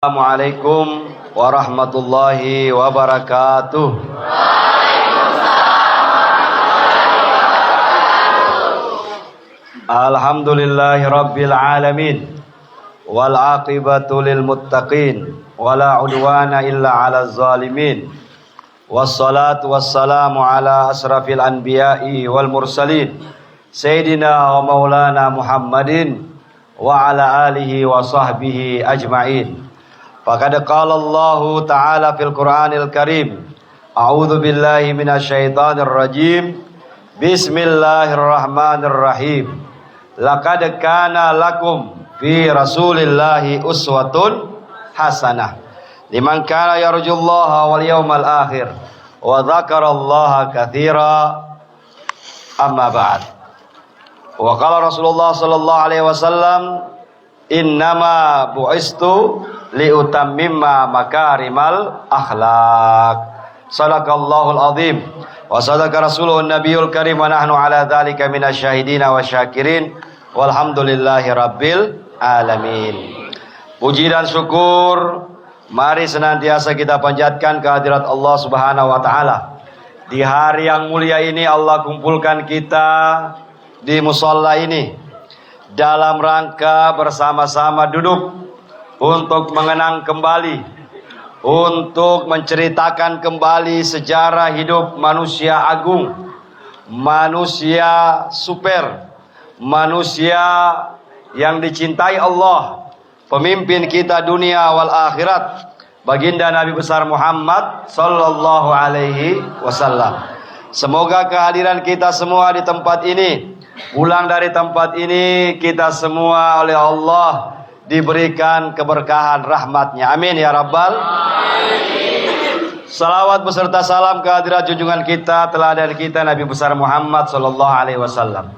Assalamualaikum warahmatullahi wabarakatuh. Alhamdulillahi rabbil alamin, wal aqibatu lil muttaqin, wala udwana illa ala zalimin. Wassalatu wassalamu ala asrafil anbiya'i wal mursalin, Sayyidina wa maulana Muhammadin wa ala alihi wa sahbihi ajma'in. Faqad qala Allah ta'ala fil Qur'anil Karim, a'udzu billahi minasyaitonir rajim. Bismillahirrahmanirrahim. Laqad kana lakum fi Rasulillahi uswatun hasanah liman kana yarjullaha wal yawmal akhir wa dzakarallaha katsira. Amma ba'd. Wa qala Rasulullah sallallahu alaihi wasallam, innama bu'istu liutammima makarimal akhlaq. Sadaqallahul azim wa sadaqa rasuluhun nabiyul karim wa nahnu ala dzalika minasyahidina wasyakirin walhamdulillahi rabbil alamin. Puji dan syukur mari senantiasa kita panjatkan kehadirat Allah Subhanahu wa taala. Di hari yang mulia ini Allah kumpulkan kita di musalla ini dalam rangka bersama-sama duduk untuk mengenang kembali, untuk menceritakan kembali sejarah hidup manusia agung, manusia super, manusia yang dicintai Allah, pemimpin kita dunia wal akhirat, baginda Nabi besar Muhammad sallallahu alaihi wasallam. Semoga kehadiran kita semua di tempat ini, pulang dari tempat ini, kita semua oleh Allah diberikan keberkahan rahmatnya. Amin ya rabbal alamin. Salawat beserta salam kehadirat junjungan kita, teladan kita Nabi besar Muhammad sallallahu alaihi wasallam,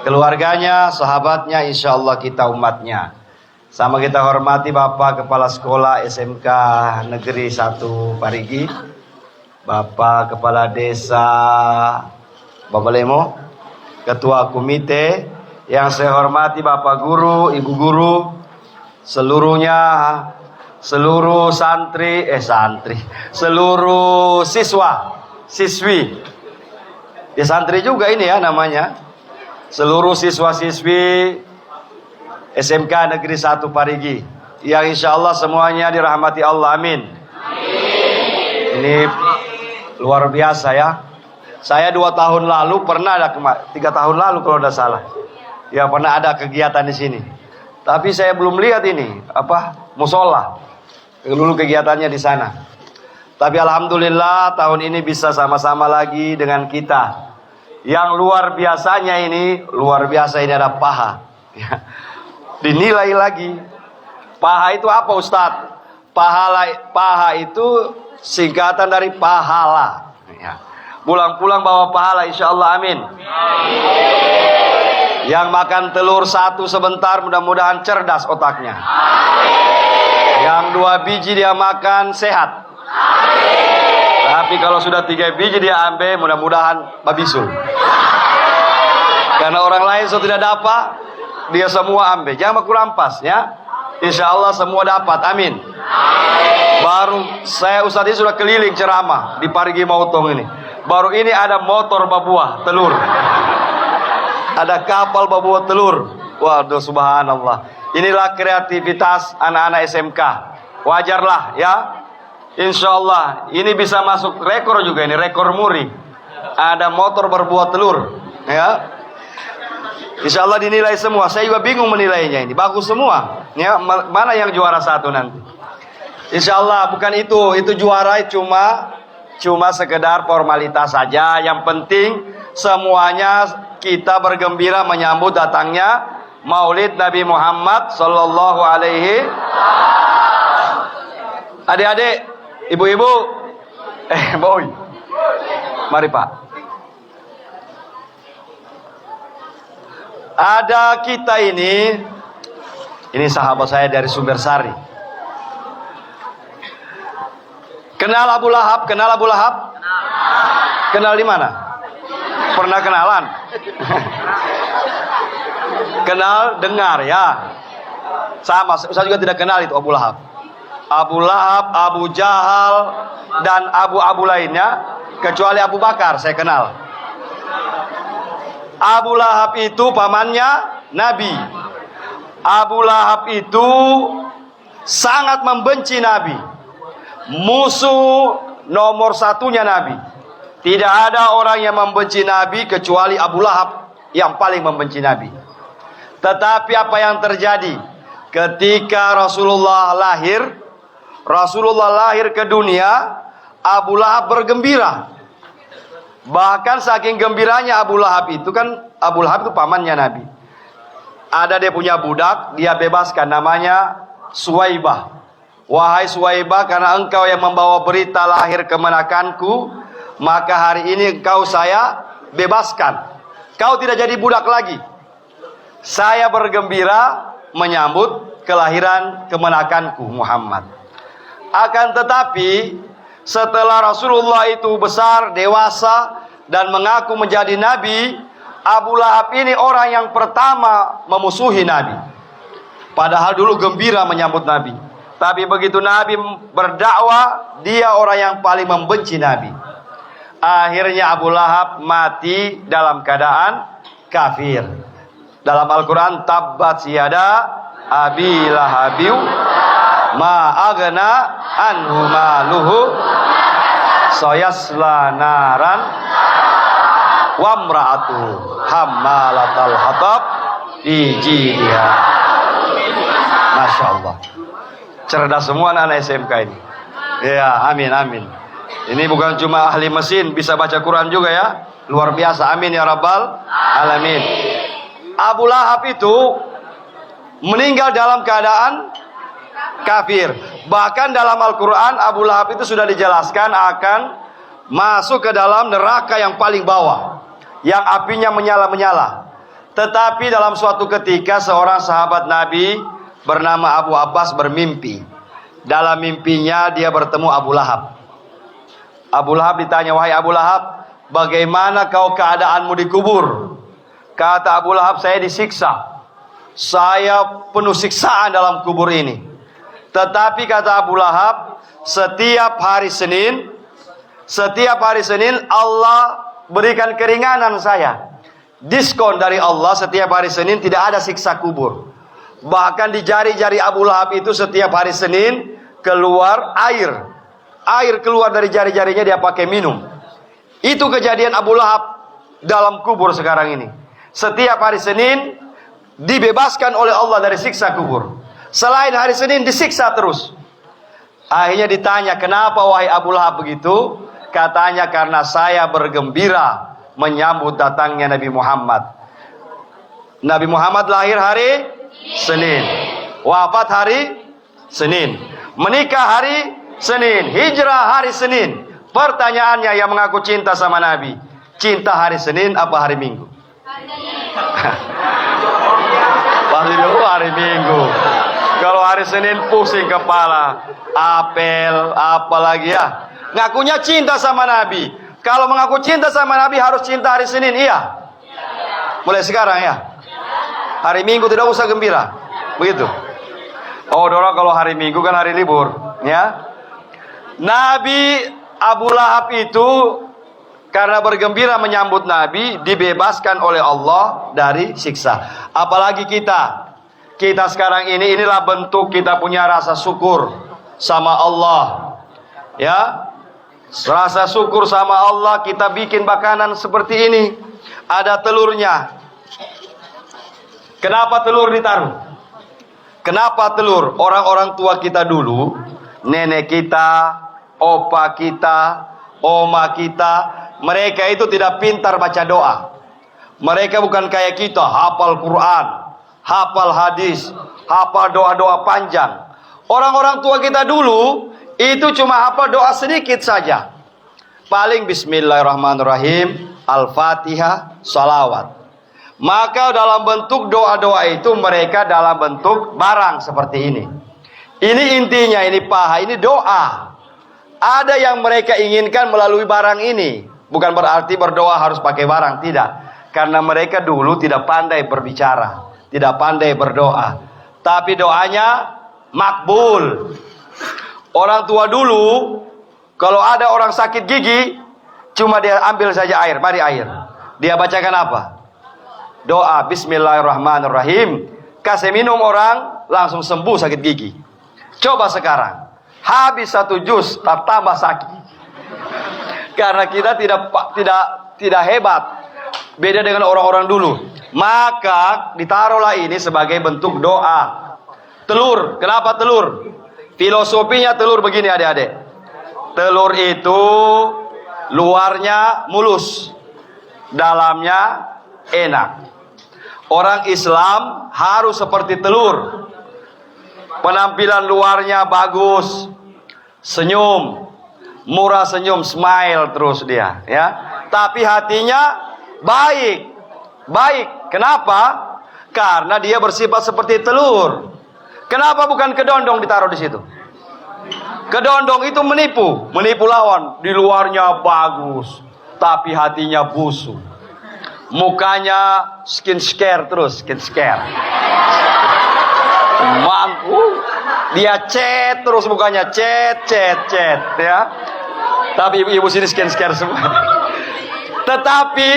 keluarganya, sahabatnya, insyaallah kita umatnya. Sama kita hormati Bapak Kepala Sekolah SMK Negeri 1 Parigi, Bapak Kepala Desa Bapak Lemo, Ketua Komite, yang saya hormati Bapak Guru, Ibu Guru, seluruhnya, seluruh seluruh siswa, siswi, ya santri juga ini ya namanya, seluruh siswa-siswi SMK Negeri 1 Parigi, yang insya Allah semuanya dirahmati Allah, amin. Ini luar biasa ya. Saya 2 tahun lalu pernah ada, 3 tahun lalu kalau tidak salah, ya pernah ada kegiatan di sini. Tapi saya belum lihat ini musola. Dulu kegiatannya di sana. Tapi alhamdulillah tahun ini bisa sama-sama lagi dengan kita. Yang luar biasanya ini, luar biasa ini ada paha. Ya. Dinilai lagi. Paha itu apa Ustadz? Paha itu singkatan dari pahala. Ya. Pulang-pulang bawa pahala insyaallah, amin. Yang makan telur 1 sebentar mudah-mudahan cerdas otaknya. Yang 2 biji dia makan sehat. Tapi kalau sudah 3 biji dia ambil, mudah-mudahan babisul. Karena orang lain sudah tidak dapat, dia semua ambil. Jangan kurampas ya. Insya Allah semua dapat, amin. Baru saya Ustaz ini sudah keliling ceramah di Parigi Mautong ini. Baru ini ada motor babuah telur, ada kapal babuah telur. Waduh subhanallah. Inilah kreativitas anak-anak SMK. Wajarlah ya. Insya Allah ini bisa masuk rekor juga, ini rekor muri. Ada motor berbuah telur ya. Insya Allah dinilai semua. Saya juga bingung menilainya ini. Bagus semua ya. Mana yang juara 1 nanti? Insya Allah bukan itu juara cuma sekedar formalitas saja. Yang penting semuanya kita bergembira menyambut datangnya Maulid Nabi Muhammad sallallahu alaihi. Adik-adik, ibu-ibu, boy, mari Pak. Ada kita ini sahabat saya dari Sumbersari. Kenal Abu Lahab? Kenal Abu Lahab? Kenal di mana? Pernah kenalan? Kenal, dengar ya. Sama, saya juga tidak kenal itu Abu Lahab. Abu Lahab, Abu Jahal, dan Abu lainnya, kecuali Abu Bakar saya kenal. Abu Lahab itu pamannya Nabi. Abu Lahab itu sangat membenci Nabi, musuh nomor satunya Nabi. Tidak ada orang yang membenci Nabi kecuali Abu Lahab yang paling membenci Nabi. Tetapi apa yang terjadi ketika Rasulullah lahir ke dunia, Abu Lahab bergembira. Bahkan saking gembiranya Abu Lahab itu, kan Abu Lahab itu pamannya Nabi. Ada dia punya budak, dia bebaskan, namanya Suwaibah. Wahai Suwaibah, karena engkau yang membawa berita lahir kemenakanku, maka hari ini engkau saya bebaskan. Kau tidak jadi budak lagi. Saya bergembira menyambut kelahiran kemenakanku Muhammad. Akan tetapi setelah Rasulullah itu besar, dewasa, dan mengaku menjadi Nabi, Abu Lahab ini orang yang pertama memusuhi Nabi. Padahal dulu gembira menyambut Nabi. Tapi begitu Nabi berdakwah, dia orang yang paling membenci Nabi. Akhirnya Abu Lahab mati dalam keadaan kafir. Dalam Al-Quran, tabbat yada abi lahabiu ma agna anhu maluhu sayasla naran wa mra'atu hammalatal hatab di jidha. Masya Allah, cerdas semua anak SMK ini. Ya, amin, amin. Ini bukan cuma ahli mesin, bisa baca Quran juga ya. Luar biasa, amin ya rabbal alamin. Abu Lahab itu meninggal dalam keadaan kafir. Bahkan dalam Al-Quran, Abu Lahab itu sudah dijelaskan akan masuk ke dalam neraka yang paling bawah, yang apinya menyala-menyala. Tetapi dalam suatu ketika, seorang sahabat Nabi bernama Abu Abbas bermimpi. Dalam mimpinya dia bertemu Abu Lahab. Abu Lahab ditanya, wahai Abu Lahab, bagaimana kau keadaanmu di kubur? Kata Abu Lahab, saya disiksa. Saya penuh siksaan dalam kubur ini. Tetapi kata Abu Lahab, setiap hari Senin Allah berikan keringanan saya. Diskon dari Allah, setiap hari Senin tidak ada siksa kubur. Bahkan di jari-jari Abu Lahab itu setiap hari Senin keluar air. Air keluar dari jari-jarinya, dia pakai minum. Itu kejadian Abu Lahab dalam kubur sekarang ini. Setiap hari Senin dibebaskan oleh Allah dari siksa kubur. Selain hari Senin disiksa terus. Akhirnya ditanya, kenapa wahai Abu Lahab begitu? Katanya, karena saya bergembira menyambut datangnya Nabi Muhammad. Nabi Muhammad lahir hari Senin, wafat hari Senin, menikah hari Senin, hijrah hari Senin. Pertanyaannya, yang mengaku cinta sama Nabi, cinta hari Senin apa hari Minggu? Pasti dulu hari Minggu. Kalau hari Senin pusing kepala, apel, apalagi ya. Ngakunya cinta sama Nabi. Kalau mengaku cinta sama Nabi harus cinta hari Senin, iya. Mulai sekarang ya. Hari Minggu tidak usah gembira, begitu. Oh, dorong kalau hari Minggu kan hari libur, ya. Nabi Abu Lahab itu karena bergembira menyambut Nabi, dibebaskan oleh Allah dari siksa. Apalagi kita sekarang ini, inilah bentuk kita punya rasa syukur sama Allah. Ya, rasa syukur sama Allah, kita bikin makanan seperti ini. Ada telurnya. Kenapa telur ditaruh? Kenapa telur? Orang-orang tua kita dulu, nenek kita, opa kita, oma kita, mereka itu tidak pintar baca doa. Mereka bukan kayak kita, hafal Quran, hafal hadis, hafal doa-doa panjang. Orang-orang tua kita dulu itu cuma hafal doa sedikit saja. Paling bismillahirrahmanirrahim, Al-Fatihah, salawat. Maka dalam bentuk doa-doa itu mereka dalam bentuk barang seperti ini. Ini intinya, ini paha, ini doa. Ada yang mereka inginkan melalui barang ini. Bukan berarti berdoa harus pakai barang, tidak. Karena mereka dulu tidak pandai berbicara, tidak pandai berdoa. Tapi doanya makbul. Orang tua dulu, kalau ada orang sakit gigi, cuma dia ambil saja air, mari air. Dia bacakan apa? Doa Bismillahirrahmanirrahim. Kasih minum orang, langsung sembuh sakit gigi. Coba sekarang, habis 1 jus, tambah sakit. Karena kita tidak hebat. Beda dengan orang-orang dulu. Maka ditaruhlah ini sebagai bentuk doa. Telur, kenapa telur? Filosofinya telur begini adik-adik. Telur itu luarnya mulus, dalamnya enak. Orang Islam harus seperti telur. Penampilan luarnya bagus, senyum, murah senyum, smile terus dia, ya. Tapi hatinya baik. Kenapa? Karena dia bersifat seperti telur. Kenapa bukan kedondong ditaruh di situ? Kedondong itu menipu lawan. Di luarnya bagus, tapi hatinya busuk. Mukanya skincare terus, skincare. Mampu. Dia cet terus mukanya, cet ya. Tapi ibu-ibu sini skincare semua. Tetapi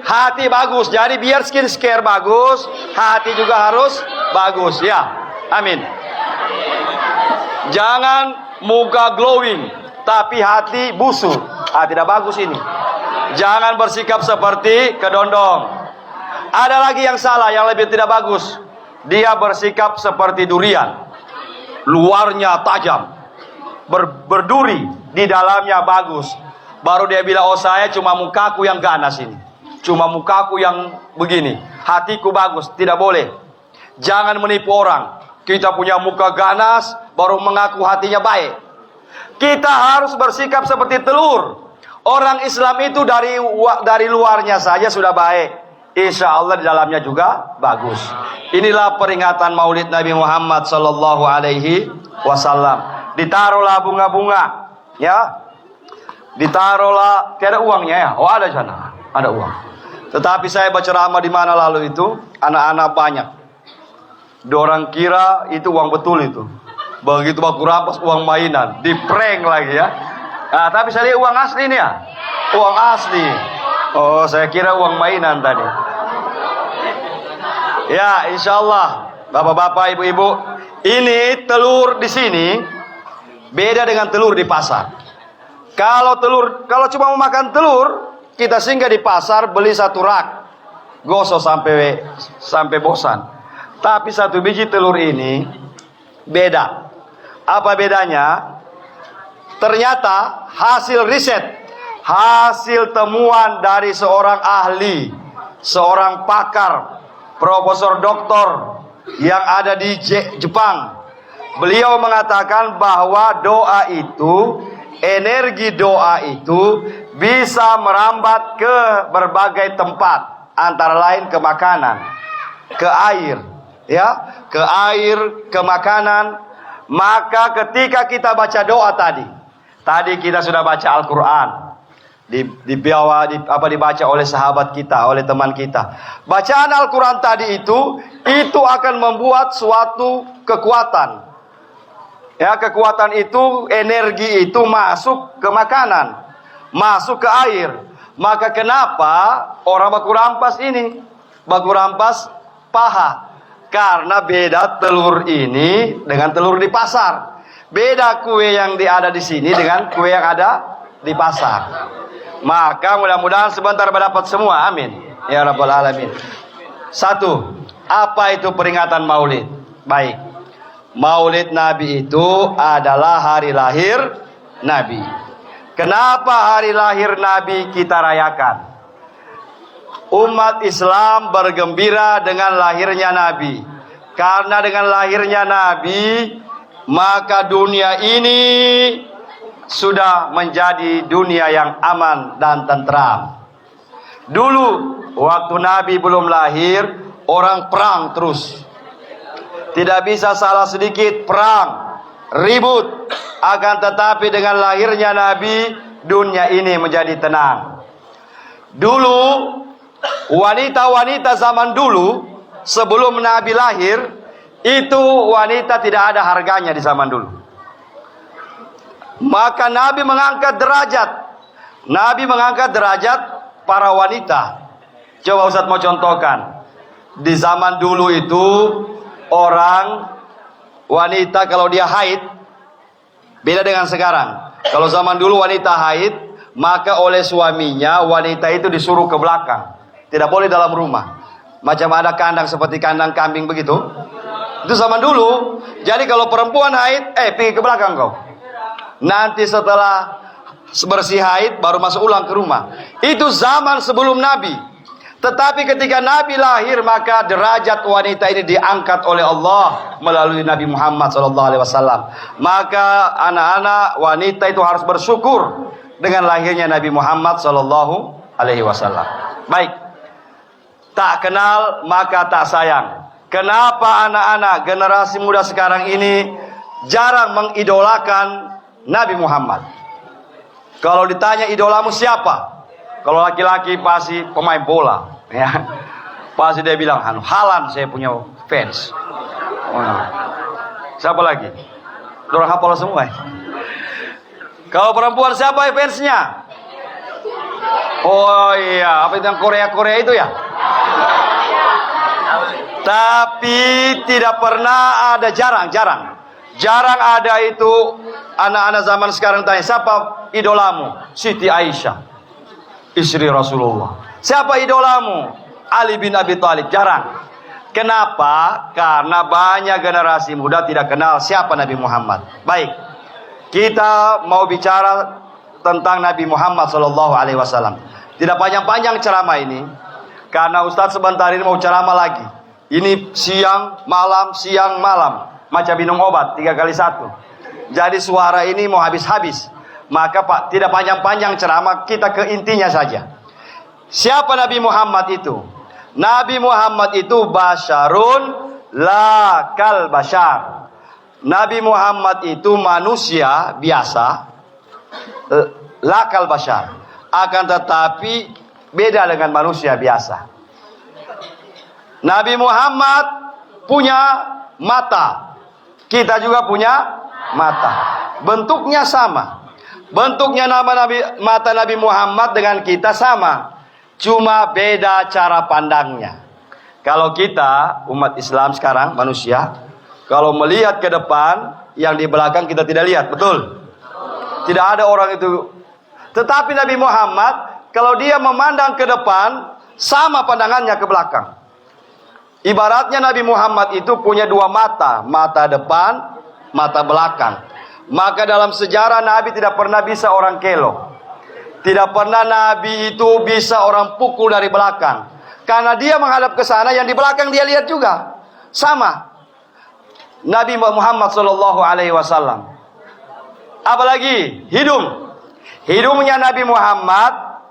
hati bagus. Jadi biar skincare bagus, hati juga harus bagus ya. Amin. Jangan muka glowing, tapi hati busuk. Tidak bagus ini. Jangan bersikap seperti kedondong. Ada lagi yang salah, yang lebih tidak bagus. Dia bersikap seperti durian. Luarnya tajam, berduri, di dalamnya bagus. Baru dia bilang, oh saya cuma mukaku yang ganas ini, cuma mukaku yang begini, hatiku bagus. Tidak boleh. Jangan menipu orang. Kita punya muka ganas, baru mengaku hatinya baik. Kita harus bersikap seperti telur. Orang Islam itu dari luarnya saja sudah baik, insya Allah di dalamnya juga bagus. Inilah peringatan Maulid Nabi Muhammad sallallahu alaihi wasallam. Ditaruhlah bunga-bunga, ya. Ditaruhlah, tiada uangnya ya. Oh ada sana, ada uang. Tetapi saya berceramah di mana lalu itu, anak-anak banyak. Dorang kira itu uang betul itu. Begitu baku rampas uang mainan, di prank lagi ya. Nah, tapi saya lihat uang asli nih ya. Uang asli. Oh, saya kira uang mainan tadi. Ya, insya Allah, bapak-bapak, ibu-ibu, ini telur di sini beda dengan telur di pasar. Kalau cuma mau makan telur, kita singgah di pasar beli 1 rak, gosok sampai bosan. Tapi 1 biji telur ini beda. Apa bedanya? Ternyata hasil riset, hasil temuan dari seorang ahli, seorang pakar, profesor doktor yang ada di Jepang. Beliau mengatakan bahwa doa itu, energi doa itu bisa merambat ke berbagai tempat, antara lain ke makanan, ke air, ya, ke air, ke makanan. Maka ketika kita baca doa tadi kita sudah baca Al-Quran, dibaca oleh sahabat kita, oleh teman kita. Bacaan Al-Quran tadi itu akan membuat suatu kekuatan. Ya, kekuatan itu, energi itu masuk ke makanan, masuk ke air. Maka kenapa orang baku rampas ini, baku rampas paha? Karena beda telur ini dengan telur di pasar. Beda kue yang ada di sini dengan kue yang ada di pasar. Maka mudah-mudahan sebentar mendapat semua. Amin ya rabbal alamin. 1. Apa itu peringatan Maulid? Baik. Maulid Nabi itu adalah hari lahir Nabi. Kenapa hari lahir Nabi kita rayakan? Umat Islam bergembira dengan lahirnya Nabi. Karena dengan lahirnya Nabi, maka dunia ini sudah menjadi dunia yang aman dan tentram. Dulu waktu Nabi belum lahir, orang perang terus. Tidak bisa salah sedikit, perang, ribut. Akan tetapi dengan lahirnya Nabi, dunia ini menjadi tenang. Dulu wanita-wanita zaman dulu, sebelum Nabi lahir, itu wanita tidak ada harganya di zaman dulu. Maka Nabi mengangkat derajat. Nabi mengangkat derajat para wanita. Coba Ustaz mau contohkan. Di zaman dulu itu orang wanita kalau dia haid beda dengan sekarang. Kalau zaman dulu wanita haid, maka oleh suaminya wanita itu disuruh ke belakang. Tidak boleh dalam rumah. Macam ada kandang seperti kandang kambing begitu. Itu zaman dulu. Jadi kalau perempuan haid, pergi ke belakang kau. Nanti setelah bersih haid baru masuk ulang ke rumah. Itu zaman sebelum Nabi. Tetapi ketika Nabi lahir, maka derajat wanita ini diangkat oleh Allah melalui Nabi Muhammad SAW. Maka anak-anak wanita itu harus bersyukur dengan lahirnya Nabi Muhammad SAW. Baik, tak kenal maka tak sayang. Kenapa anak-anak generasi muda sekarang ini jarang mengidolakan Nabi Muhammad? Kalau ditanya idolamu siapa? Kalau laki-laki pasti pemain bola, ya. Pasti dia bilang, Haaland saya punya fans. Oh. Siapa lagi? Dorang hafal semua. Kalau perempuan siapa fansnya? Oh iya, apa itu yang Korea itu ya? Tapi tidak pernah ada, jarang ada itu anak-anak zaman sekarang tanya, siapa idolamu? Siti Aisyah, istri Rasulullah. Siapa idolamu? Ali bin Abi Thalib. Jarang. Kenapa? Karena banyak generasi muda tidak kenal siapa Nabi Muhammad. Baik, kita mau bicara tentang Nabi Muhammad SAW. Tidak panjang-panjang ceramah ini, karena Ustadz sebentar ini mau ceramah lagi. Ini siang malam, macam minum obat 3 kali 1. Jadi suara ini mau habis-habis. Maka Pak, tidak panjang-panjang ceramah, kita ke intinya saja. Siapa Nabi Muhammad itu? Nabi Muhammad itu basyarun la kal basyar. Nabi Muhammad itu manusia biasa, la kal basyar. Akan tetapi beda dengan manusia biasa. Nabi Muhammad punya mata. Kita juga punya mata. Bentuknya sama. Bentuknya mata Nabi Muhammad dengan kita sama. Cuma beda cara pandangnya. Kalau kita umat Islam sekarang manusia, kalau melihat ke depan, yang di belakang kita tidak lihat, betul? Tidak ada orang itu. Tetapi Nabi Muhammad, kalau dia memandang ke depan, sama pandangannya ke belakang. Ibaratnya Nabi Muhammad itu punya 2 mata, mata depan, mata belakang. Maka dalam sejarah Nabi tidak pernah bisa orang kelo. Tidak pernah Nabi itu bisa orang pukul dari belakang. Karena dia menghadap ke sana, yang di belakang dia lihat juga. Sama. Nabi Muhammad SAW. Apalagi hidung. Hidungnya Nabi Muhammad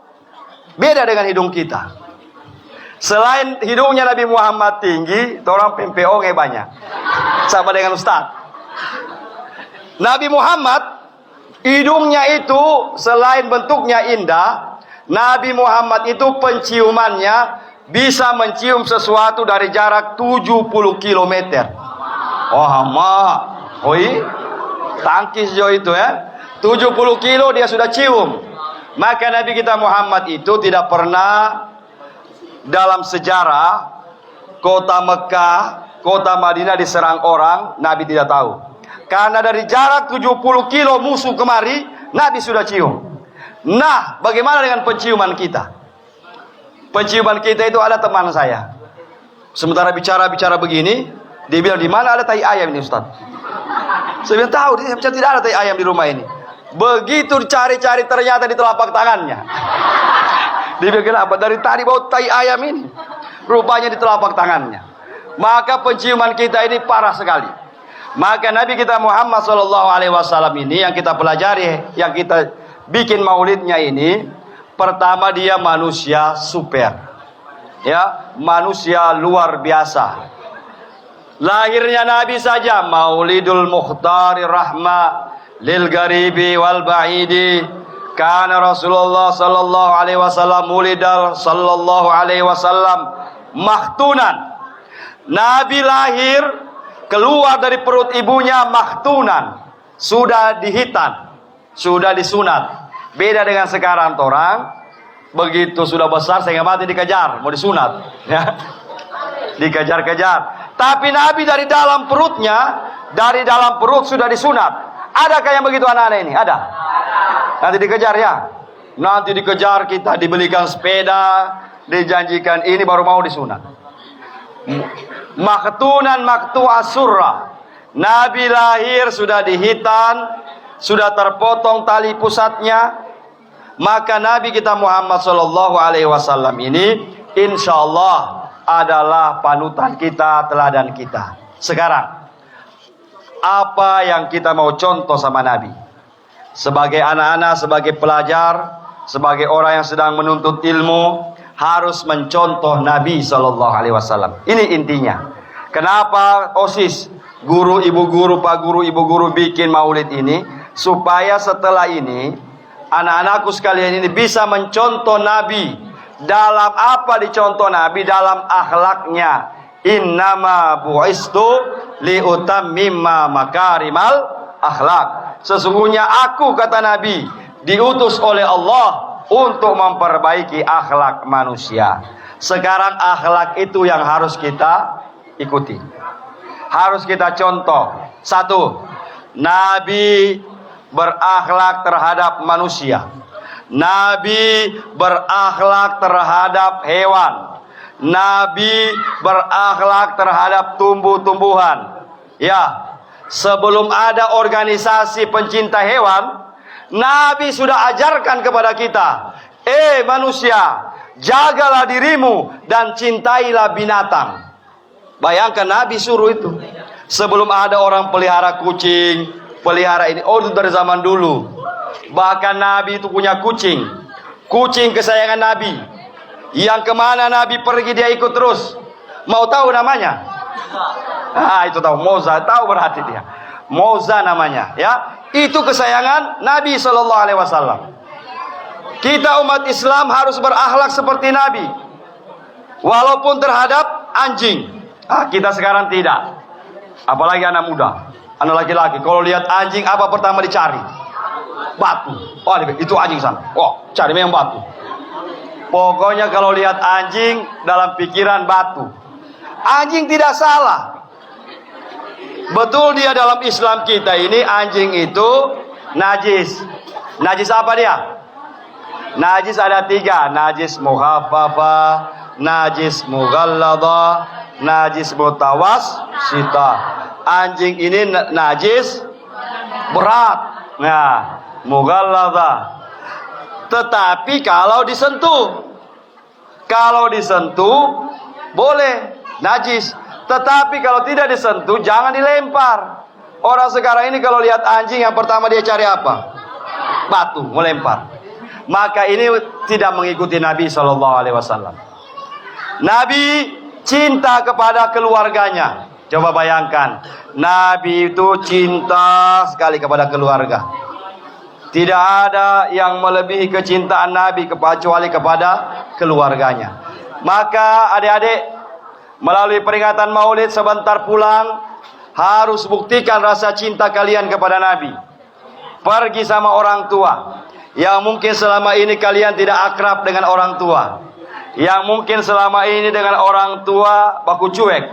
beda dengan hidung kita. Selain hidungnya Nabi Muhammad tinggi, orang PMPO banyak. Sama dengan Ustaz. Nabi Muhammad hidungnya itu selain bentuknya indah, Nabi Muhammad itu penciumannya bisa mencium sesuatu dari jarak 70 km. Oh oi, tangkis jauh itu ya. 70 kilo dia sudah cium. Maka Nabi kita Muhammad itu tidak pernah dalam sejarah kota Mekah, kota Madinah diserang orang, Nabi tidak tahu. Karena dari jarak 70 kilo musuh kemari, Nabi sudah cium. Nah, bagaimana dengan penciuman kita? Penciuman kita itu ada teman saya. Sementara bicara begini, dia bilang, di mana ada tai ayam ini Ustaz? Saya bilang, tahu, tidak ada tai ayam di rumah ini. Begitu cari-cari ternyata di telapak tangannya. Dia bilang, kenapa? Dari tadi bau tai ayam ini. Rupanya di telapak tangannya. Maka penciuman kita ini parah sekali. Maka Nabi kita Muhammad SAW ini yang kita pelajari, yang kita bikin maulidnya ini, pertama dia manusia super, ya, manusia luar biasa. Lahirnya Nabi saja Maulidul Mukhtari rahmah lil garibi wal ba'idi. Kana Rasulullah sallallahu alaihi wasallam mulidal sallallahu alaihi wasallam makhtunan. Nabi lahir keluar dari perut ibunya makhtunan, sudah dihitan. sudah disunat. Beda dengan sekarang orang, begitu sudah besar sehingga mati dikejar, mau disunat, ya. Dikejar-kejar. Tapi Nabi dari dalam perutnya, dari dalam perut sudah disunat. Adakah yang begitu anak-anak ini? Ada. Nanti dikejar ya. Nanti dikejar, kita dibelikan sepeda, dijanjikan ini baru mau disunat. Maktunan maktu'a surrah. Nabi lahir sudah dihitan, sudah terpotong tali pusatnya. Maka Nabi kita Muhammad sallallahu alaihi wasallam ini insyaallah adalah panutan kita, teladan kita. Sekarang, apa yang kita mau contoh sama Nabi? Sebagai anak-anak, sebagai pelajar, sebagai orang yang sedang menuntut ilmu, harus mencontoh Nabi sallallahu alaihi wasallam. Ini intinya. Kenapa OSIS, guru, ibu guru, pak guru, ibu guru bikin maulid ini? Supaya setelah ini anak-anakku sekalian ini bisa mencontoh Nabi. Dalam apa dicontoh Nabi? Dalam akhlaknya. Innama bu'istu liutammima makarimal akhlak. Sesungguhnya aku, kata Nabi, diutus oleh Allah untuk memperbaiki akhlak manusia. Sekarang akhlak itu yang harus kita ikuti, harus kita contoh. Satu, Nabi berakhlak terhadap manusia. Nabi berakhlak terhadap hewan. Nabi berakhlak terhadap tumbuh-tumbuhan. Ya, sebelum ada organisasi pencinta hewan, Nabi sudah ajarkan kepada kita, manusia, jagalah dirimu dan cintailah binatang. Bayangkan Nabi suruh itu. Sebelum ada orang pelihara kucing, pelihara ini, itu dari zaman dulu. Bahkan Nabi itu punya kucing, kucing kesayangan Nabi, yang kemana Nabi pergi dia ikut terus. Mau tahu namanya? Itu tahu, Moza, tahu berarti dia. Moza namanya, ya. Itu kesayangan Nabi sallallahu alaihi wasallam. Kita umat Islam harus berakhlak seperti Nabi, walaupun terhadap anjing. Kita sekarang tidak. Apalagi anak muda, anak laki-laki. Kalau lihat anjing, apa pertama dicari? Batu. Itu anjing sana. Cari memang batu. Pokoknya kalau lihat anjing, dalam pikiran batu. Anjing tidak salah. Betul, dia dalam Islam kita ini anjing itu najis. Najis apa dia? Najis ada 3. Najis muhaffafah, najis mughalladhah, najis mutawassithah. Anjing ini najis berat. Nah, mughalladhah. Tetapi kalau disentuh boleh najis. Tetapi kalau tidak disentuh jangan dilempar. Orang sekarang ini kalau lihat anjing yang pertama dia cari apa? Batu, melempar. Maka ini tidak mengikuti Nabi SAW. Nabi cinta kepada keluarganya. Coba bayangkan, Nabi itu cinta sekali kepada keluarga. Tidak ada yang melebihi kecintaan Nabi kecuali kepada keluarganya. Maka adik-adik, melalui peringatan Maulid sebentar pulang, harus buktikan rasa cinta kalian kepada Nabi. Pergi sama orang tua yang mungkin selama ini kalian tidak akrab dengan orang tua, yang mungkin selama ini dengan orang tua baku cuek.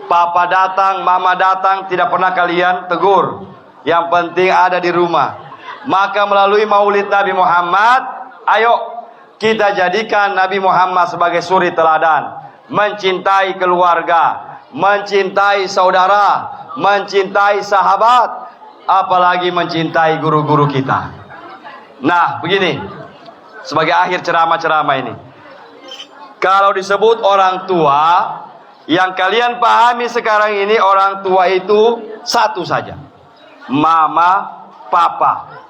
Papa datang, mama datang, tidak pernah kalian tegur. Yang penting ada di rumah. Maka melalui Maulid Nabi Muhammad, ayo kita jadikan Nabi Muhammad sebagai suri teladan. Mencintai keluarga, mencintai saudara, mencintai sahabat, apalagi mencintai guru-guru kita. Nah, begini, sebagai akhir ceramah-ceramah ini, kalau disebut orang tua, yang kalian pahami sekarang ini orang tua itu satu saja, mama, papa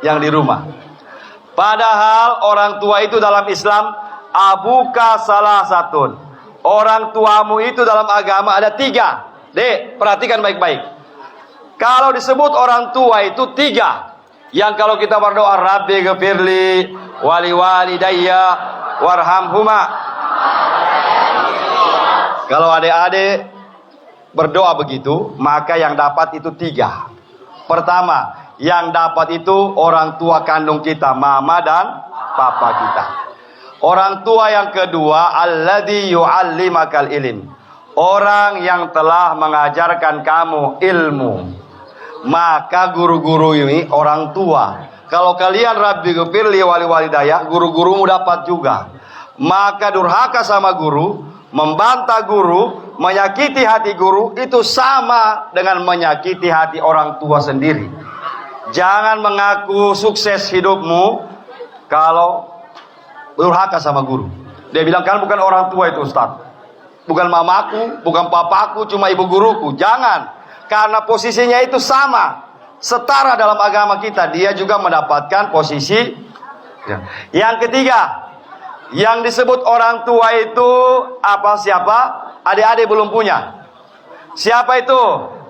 yang di rumah. Padahal orang tua itu dalam Islam abuka salah satun. Orang tuamu itu dalam agama ada 3. Dek, perhatikan baik-baik. Kalau disebut orang tua itu 3. Yang kalau kita berdoa, Rabbi ghafirli wali walidayya warhamhuma. Kalau adik-adik berdoa begitu, maka yang dapat itu 3. Pertama, Yang dapat itu orang tua kandung kita, mama dan papa kita. Orang tua yang kedua, alladzi yu'allimakal ilm. Orang yang telah mengajarkan kamu ilmu. Maka guru-guru ini orang tua. Kalau kalian Rabbi ghfirli wali walidayah, guru-gurumu dapat juga. Maka durhaka sama guru, membantah guru, menyakiti hati guru, itu sama dengan menyakiti hati orang tua sendiri. Jangan mengaku sukses hidupmu kalau durhaka sama guru. Dia bilang, kan bukan orang tua itu Ustaz, bukan mamaku, bukan papaku, cuma ibu guruku. Jangan, karena posisinya itu sama, setara dalam agama kita. Dia juga mendapatkan posisi. Yang ketiga, yang disebut orang tua itu siapa? Adik-adik belum punya. Siapa itu?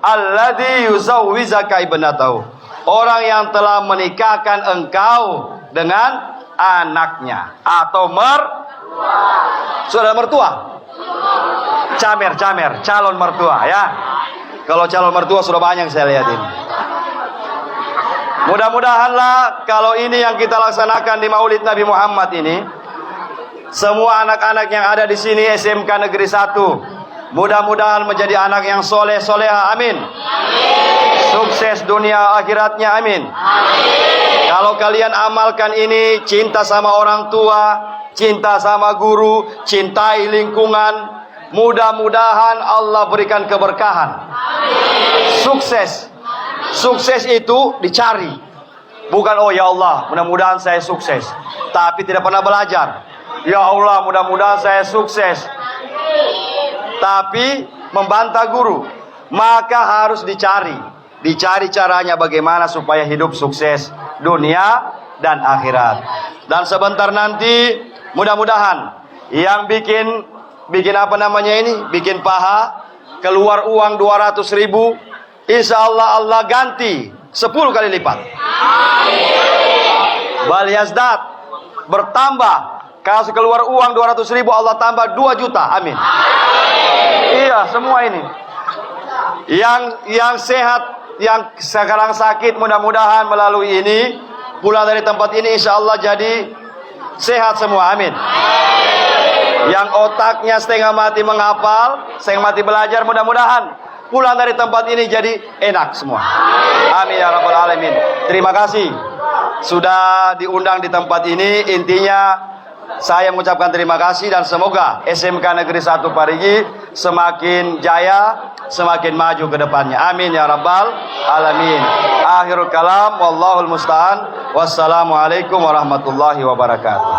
Alladzi yuzawwijaka ibnatahu. Orang yang telah menikahkan engkau dengan anaknya atau saudara mertua. Camer, calon mertua ya. Kalau calon mertua sudah banyak saya lihat ini. Mudah-mudahanlah kalau ini yang kita laksanakan di Maulid Nabi Muhammad ini, semua anak-anak yang ada di sini SMK Negeri 1 mudah-mudahan menjadi anak yang soleh soleha, amin. Sukses dunia akhiratnya, amin. Kalau kalian amalkan ini, cinta sama orang tua, cinta sama guru, cintai lingkungan, mudah-mudahan Allah berikan keberkahan. Sukses itu dicari. Bukan, oh ya Allah, mudah-mudahan saya sukses, tapi tidak pernah belajar. Ya Allah, mudah-mudahan saya sukses, tapi membantah guru. Maka harus dicari caranya bagaimana supaya hidup sukses dunia dan akhirat. Dan sebentar nanti mudah-mudahan yang bikin bikin paha keluar uang 200.000, insya Allah ganti 10 kali lipat. Bal yazdad, bertambah. Kalau keluar uang 200.000, Allah tambah 2 juta, amin. Iya, semua ini. Yang sehat, yang sekarang sakit, mudah-mudahan melalui ini, pulang dari tempat ini insya Allah jadi sehat semua, amin. Yang otaknya setengah mati menghafal, setengah mati belajar, mudah-mudahan pulang dari tempat ini jadi enak semua, amin ya rabbal alamin. Terima kasih sudah diundang di tempat ini. Intinya saya mengucapkan terima kasih dan semoga SMK Negeri 1 Parigi semakin jaya, semakin maju ke depannya. Amin ya rabbal alamin. Akhirul kalam, wallahul musta'an. Wassalamualaikum warahmatullahi wabarakatuh.